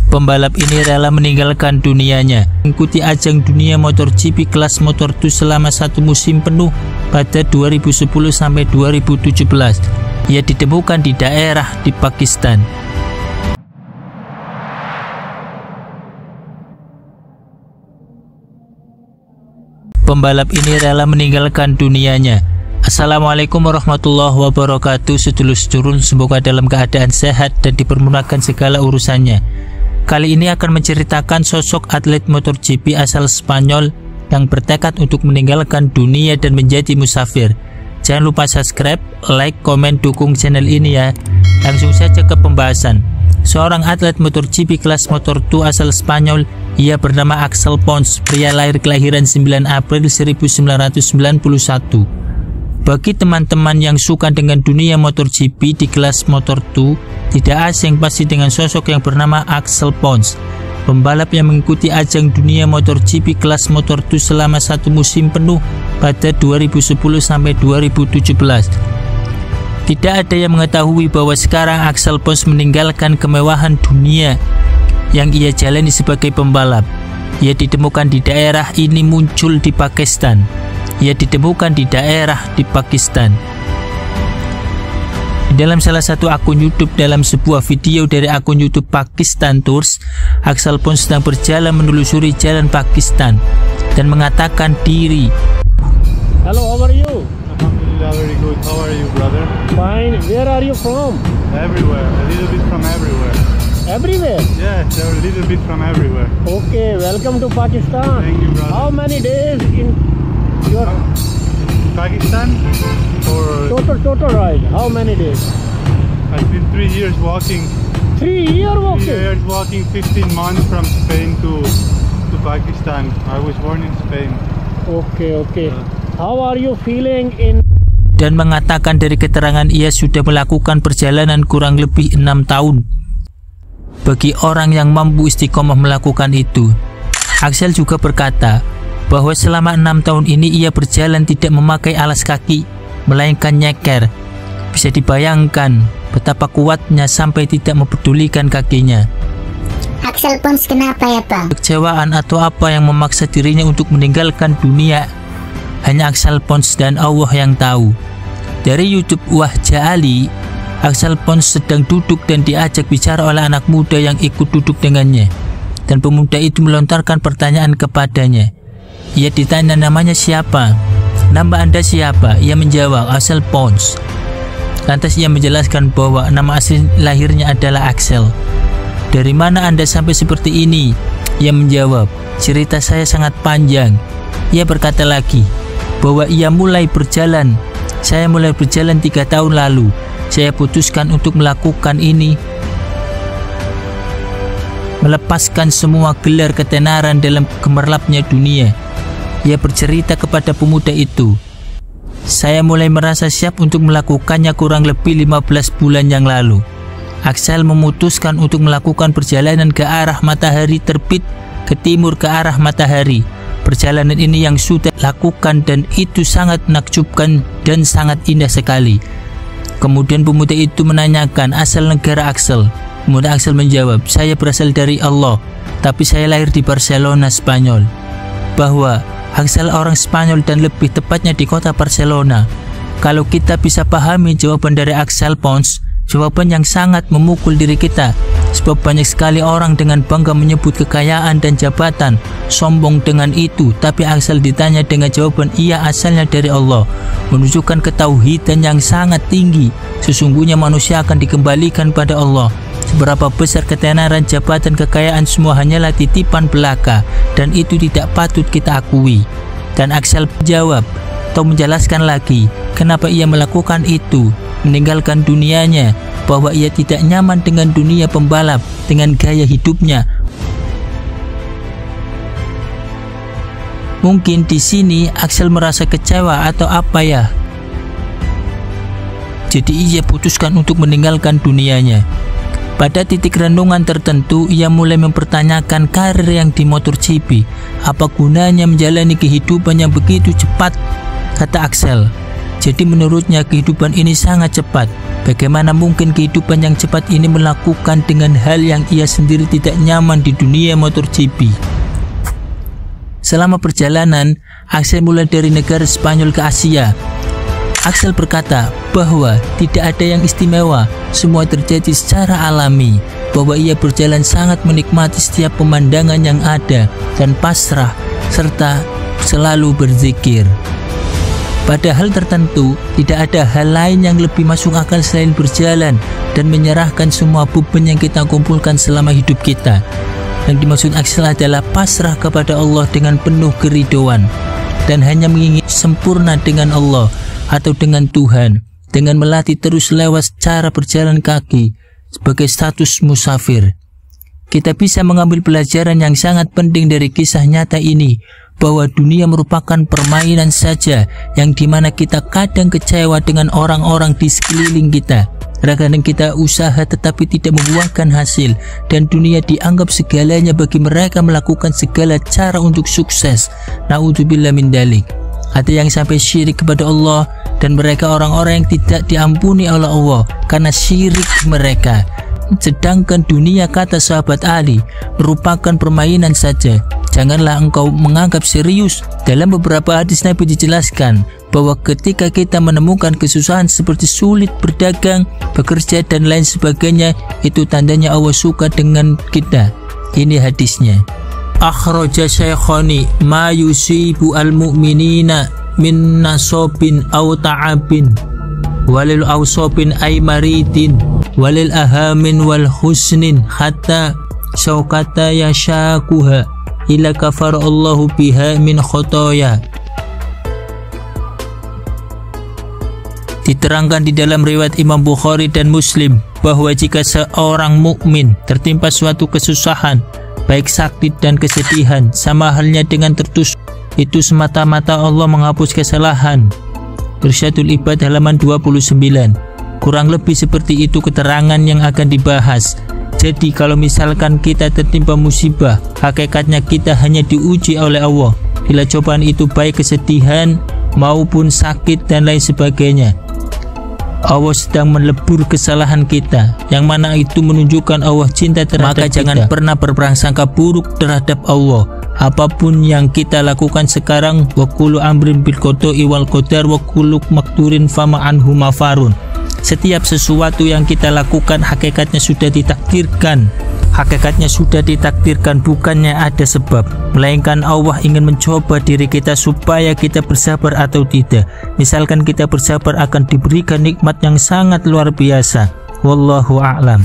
Pembalap ini rela meninggalkan dunianya mengikuti ajang dunia MotoGP kelas Motor2 selama satu musim penuh pada 2010 sampai 2017. Ia ditemukan di daerah di Pakistan. Pembalap ini rela meninggalkan dunianya. Assalamualaikum warahmatullahi wabarakatuh. Sedulur-sedulur, semoga dalam keadaan sehat dan dipermudahkan segala urusannya. Kali ini akan menceritakan sosok atlet MotoGP asal Spanyol yang bertekad untuk meninggalkan dunia dan menjadi musafir. Jangan lupa subscribe, like, komen, dukung channel ini ya. Langsung saja ke pembahasan. Seorang atlet MotoGP kelas Motor2 asal Spanyol, ia bernama Axel Pons, pria lahir kelahiran 9 April 1991. Bagi teman-teman yang suka dengan dunia MotoGP di kelas Motor2, tidak asing pasti dengan sosok yang bernama Axel Pons, pembalap yang mengikuti ajang dunia MotoGP kelas Motor2 selama satu musim penuh pada 2010 sampai 2017. Tidak ada yang mengetahui bahwa sekarang Axel Pons meninggalkan kemewahan dunia yang ia jalani sebagai pembalap. Ia ditemukan di daerah ini muncul di Pakistan. Ia ditemukan di daerah di Pakistan. Dalam salah satu akun YouTube, dalam sebuah video dari akun YouTube Pakistan Tours, Axel Pons sedang berjalan menelusuri jalan Pakistan dan mengatakan diri. Hello, how are you? Alhamdulillah, very good. How are you, brother? Fine. Where are you from? Everywhere, a little bit from everywhere. Everywhere? Yes, a little bit from everywhere. Okay, welcome to Pakistan. Thank you, brother. How many days in your Pakistan? For total ride? How many days? I've been 3 years walking. 3 years 3 walking? years walking, 15 months from Spain to Pakistan. I was born in Spain. Okay. How are you feeling in? Dan mengatakan dari keterangan ia sudah melakukan perjalanan kurang lebih 6 tahun. Bagi orang yang mampu istiqomah melakukan itu, Axel juga berkata bahwa selama 6 tahun ini ia berjalan tidak memakai alas kaki, melainkan nyeker. Bisa dibayangkan betapa kuatnya sampai tidak mempedulikan kakinya. Axel Pons kenapa ya Bang? Kekecewaan atau apa yang memaksa dirinya untuk meninggalkan dunia, hanya Axel Pons dan Allah yang tahu. Dari YouTube Wahja Ali, Axel Pons sedang duduk dan diajak bicara oleh anak muda yang ikut duduk dengannya. Dan pemuda itu melontarkan pertanyaan kepadanya. Ia ditanya namanya siapa? Nama Anda siapa? Ia menjawab Axel Pons. Lantas ia menjelaskan bahwa nama asli lahirnya adalah Axel. Dari mana Anda sampai seperti ini? Ia menjawab, cerita saya sangat panjang. Ia berkata lagi bahwa ia mulai berjalan. Saya mulai berjalan 3 tahun lalu. Saya putuskan untuk melakukan ini, melepaskan semua gelar ketenaran dalam gemerlapnya dunia. Ia bercerita kepada pemuda itu, saya mulai merasa siap untuk melakukannya kurang lebih 15 bulan yang lalu. Axel memutuskan untuk melakukan perjalanan ke arah matahari terbit, ke timur ke arah matahari. Perjalanan ini yang sudah lakukan dan itu sangat menakjubkan dan sangat indah sekali. Kemudian pemuda itu menanyakan asal negara Axel. Kemudian Axel menjawab, saya berasal dari Allah, tapi saya lahir di Barcelona, Spanyol. Bahwa Axel orang Spanyol dan lebih tepatnya di kota Barcelona. Kalau kita bisa pahami jawaban dari Axel Pons, jawaban yang sangat memukul diri kita. Sebab banyak sekali orang dengan bangga menyebut kekayaan dan jabatan, sombong dengan itu, tapi Axel ditanya dengan jawaban ia asalnya dari Allah, menunjukkan ketauhidan yang sangat tinggi. Sesungguhnya manusia akan dikembalikan pada Allah. Seberapa besar ketenaran, jabatan, kekayaan semua hanyalah titipan belaka dan itu tidak patut kita akui. Dan Axel jawab atau menjelaskan lagi kenapa ia melakukan itu, meninggalkan dunianya, bahwa ia tidak nyaman dengan dunia pembalap, dengan gaya hidupnya. Mungkin di sini Axel merasa kecewa atau apa ya. Jadi ia putuskan untuk meninggalkan dunianya. Pada titik renungan tertentu, ia mulai mempertanyakan karir yang di MotoGP. Apa gunanya menjalani kehidupan yang begitu cepat, kata Axel. Jadi menurutnya kehidupan ini sangat cepat. Bagaimana mungkin kehidupan yang cepat ini melakukan dengan hal yang ia sendiri tidak nyaman di dunia MotoGP. Selama perjalanan, Axel mulai dari negara Spanyol ke Asia. Axel berkata bahwa tidak ada yang istimewa, semua terjadi secara alami, bahwa ia berjalan sangat menikmati setiap pemandangan yang ada dan pasrah, serta selalu berzikir. Pada hal tertentu, tidak ada hal lain yang lebih masuk akal selain berjalan dan menyerahkan semua beban yang kita kumpulkan selama hidup kita. Yang dimaksud Axel adalah pasrah kepada Allah dengan penuh keridhaan dan hanya menginginkan sempurna dengan Allah atau dengan Tuhan, dengan melatih terus lewat cara berjalan kaki sebagai status musafir. Kita bisa mengambil pelajaran yang sangat penting dari kisah nyata ini, bahwa dunia merupakan permainan saja, yang dimana kita kadang kecewa dengan orang-orang di sekeliling kita. Kadang kita usaha tetapi tidak membuahkan hasil, dan dunia dianggap segalanya bagi mereka melakukan segala cara untuk sukses. Na'udzubillah min dalik. Ada yang sampai syirik kepada Allah, dan mereka orang-orang yang tidak diampuni oleh Allah karena syirik mereka. Sedangkan dunia, kata sahabat Ali, merupakan permainan saja. Janganlah engkau menganggap serius. Dalam beberapa hadis Nabi dijelaskan bahwa ketika kita menemukan kesusahan seperti sulit berdagang, bekerja dan lain sebagainya, itu tandanya Allah suka dengan kita. Ini hadisnya. Akhraja Syekhani ma yusibu al-mu'minina min nasobin aw ta'abin walil awsobin ay maridin walil ahamin wal husnin hatta syaukata yashakuha ila kafar Allahu biha min khotoya. Diterangkan di dalam riwayat Imam Bukhari dan Muslim bahwa jika seorang mukmin tertimpa suatu kesusahan, baik sakit dan kesedihan, sama halnya dengan tertusuk, itu semata-mata Allah menghapus kesalahan. Irsyadul Ibad halaman 29. Kurang lebih seperti itu keterangan yang akan dibahas. Jadi kalau misalkan kita tertimpa musibah, hakikatnya kita hanya diuji oleh Allah. Bila cobaan itu baik kesedihan maupun sakit dan lain sebagainya, Allah sedang melebur kesalahan kita, yang mana itu menunjukkan Allah cinta terhadap kita. Maka jangan pernah berprasangka buruk terhadap Allah. Apapun yang kita lakukan sekarang, wa kullu amrin bil qada'i wal qadar wa kullu makturin fama anhu mafarun. Setiap sesuatu yang kita lakukan hakikatnya sudah ditakdirkan. Hakikatnya sudah ditakdirkan, bukannya ada sebab, melainkan Allah ingin mencoba diri kita supaya kita bersabar atau tidak. Misalkan kita bersabar, akan diberikan nikmat yang sangat luar biasa. Wallahu a'lam.